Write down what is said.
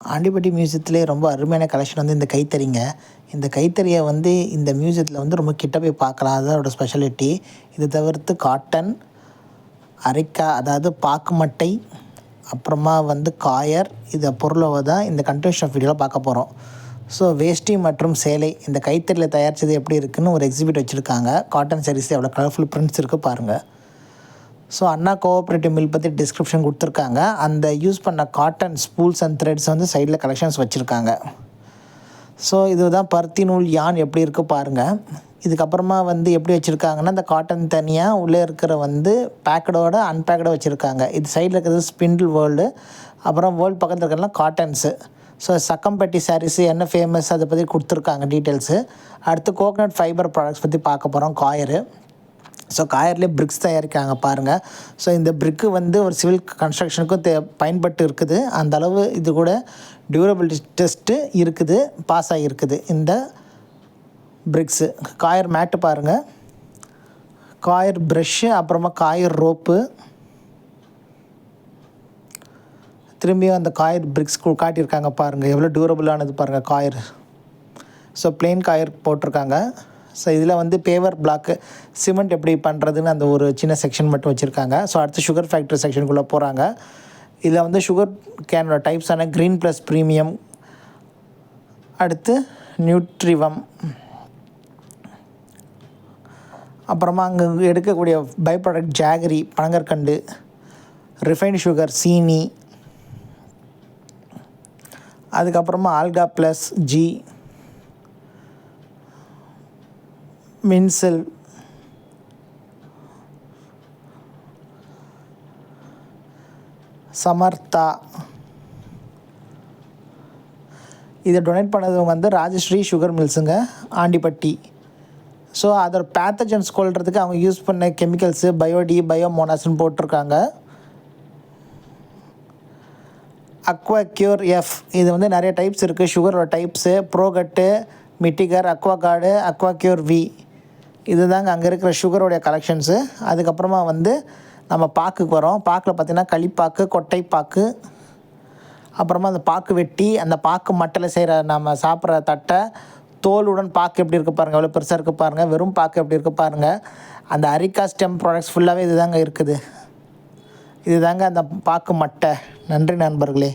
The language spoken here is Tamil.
ஆண்டிப்பட்டி மியூசியத்திலே ரொம்ப அருமையான கலெக்ஷன் வந்து இந்த கைத்தறிங்க. இந்த கைத்தறிய வந்து இந்த மியூசியத்தில வந்து ரொம்ப கிட்ட போய் பார்க்கலாம். அதுதான் அதோட ஸ்பெஷாலிட்டி. இது தவிர்த்து காட்டன், அரைக்கா அதாவது பாக்கு மட்டை, அப்புறமா வந்து காயர் இத பொருள தான் இந்த கன்டினியூஷன் ஆஃப் வீடியோல பார்க்க போறோம். ஸோ வேஷ்டி மற்றும் சேலை இந்த கைத்தறியில தயாரிச்சது எப்படி இருக்குன்னு ஒரு எக்ஸிபிட் வச்சிருக்காங்க. காட்டன் சாரீஸ் எவ்வளோ கலர்ஃபுல் பிரிண்ட்ஸ் இருக்கு பாருங்க. ஸோ அண்ணா கோஆப்ரேட்டிவ் மில் பற்றி டிஸ்கிரிப்ஷன் கொடுத்துருக்காங்க. அந்த யூஸ் பண்ண காட்டன் ஸ்பூல்ஸ் அண்ட் த்ரெட்ஸ் வந்து சைடில் கலெக்ஷன்ஸ் வச்சுருக்காங்க. ஸோ இதுதான் பருத்தி நூல் யான் எப்படி இருக்குது பாருங்கள். இதுக்கப்புறமா வந்து எப்படி வச்சுருக்காங்கன்னா, இந்த காட்டன் தனியாக உள்ளே இருக்கிற வந்து பேக்கடோட அன்பேக்கடை வச்சுருக்காங்க. இது சைடில் இருக்கிறது ஸ்பிண்டில் வேர்ல்டு, அப்புறம் வேர்ல்டு பக்கத்தில் இருக்கிறதுலாம் காட்டன்ஸு. ஸோ சக்கம்பட்டி சாரீஸு என்ன ஃபேமஸ் அதை பற்றி கொடுத்துருக்காங்க டீட்டெயில்ஸு. அடுத்து கோகனட் ஃபைபர் ப்ராடக்ட்ஸ் பற்றி பார்க்க போகிறோம். காயரு. ஸோ காயர்லேயே பிரிக்ஸ் தயாரிக்காங்க பாருங்கள். ஸோ இந்த பிரிக்கு வந்து ஒரு சிவில் கன்ஸ்ட்ரக்ஷனுக்கும் பயன்பட்டு இருக்குது. அந்தளவு இது கூட டியூரபிலிட்டி டெஸ்ட்டு இருக்குது, பாஸ் ஆகியிருக்குது இந்த பிரிக்ஸு. காயர் மேட்டு பாருங்கள், காயர் ப்ரெஷ்ஷு, அப்புறமா காயர் ரோப்பு, திரும்பியும் அந்த காயர் பிரிக்ஸ் காட்டியிருக்காங்க பாருங்கள். எவ்வளோ டியூரபிளானது பாருங்கள் காயர். ஸோ பிளெயின் காயர் போட்டிருக்காங்க. ஸோ இதில் வந்து பேவர் பிளாக்கு சிமெண்ட் எப்படி பண்ணுறதுன்னு அந்த ஒரு சின்ன செக்ஷன் மட்டும் வச்சுருக்காங்க. ஸோ அடுத்து சுகர் ஃபேக்ட்ரி செக்ஷனுக்குள்ளே போகிறாங்க. இதில் வந்து சுகர் கேனோட டைப்ஸான க்ரீன் ப்ளஸ் ப்ரீமியம், அடுத்து நியூட்ரிவம், அப்புறமா அங்கே எடுக்கக்கூடிய பை ப்ராடக்ட் ஜாகரி, பனங்கற்கண்டு, ரிஃபைன்டு சுகர், சீனி, அதுக்கப்புறமா ஆல்கா ப்ளஸ் ஜி, மின்செல், சமர்த்தா. இதை டொனேட் பண்ணது வந்து ராஜஸ்ரீ சுகர் மில்ஸுங்க, ஆண்டிப்பட்டி. ஸோ அதோட பேத்தஜன்ஸ் கொள்றதுக்கு அவங்க யூஸ் பண்ண கெமிக்கல்ஸு பயோடி, பயோமோனாஸ்ன்னு போட்டிருக்காங்க. அக்வா க்யூர் எஃப் இது வந்து நிறைய டைப்ஸ் இருக்குது. சுகரோட டைப்ஸு ப்ரோகட்டு, மிட்டிகர், அக்வா கார்டு, அக்வா க்யூர் வி. இது தாங்க அங்கே இருக்கிற சுகரோடைய கலெக்ஷன்ஸு. அதுக்கப்புறமா வந்து நம்ம பாக்குக்கு வரோம். பாக்கில் பார்த்திங்கன்னா களிப்பாக்கு, கொட்டைப்பாக்கு, அப்புறமா அந்த பாக்கு வெட்டி அந்த பாக்கு மட்டையில் செய்கிற நம்ம சாப்பிட்ற தட்டை, தோலுடன் பாக்கு எப்படி இருக்குது பாருங்கள், எவ்வளோ பெருசாக இருக்குது பாருங்கள். வெறும் பாக்கு எப்படி இருக்குது பாருங்கள். அந்த அரிக்கா ஸ்டெம் ப்ராடக்ட்ஸ் ஃபுல்லாகவே இது தாங்க இருக்குது. இது தாங்க அந்த பாக்கு மட்டை. நன்றி நண்பர்களே.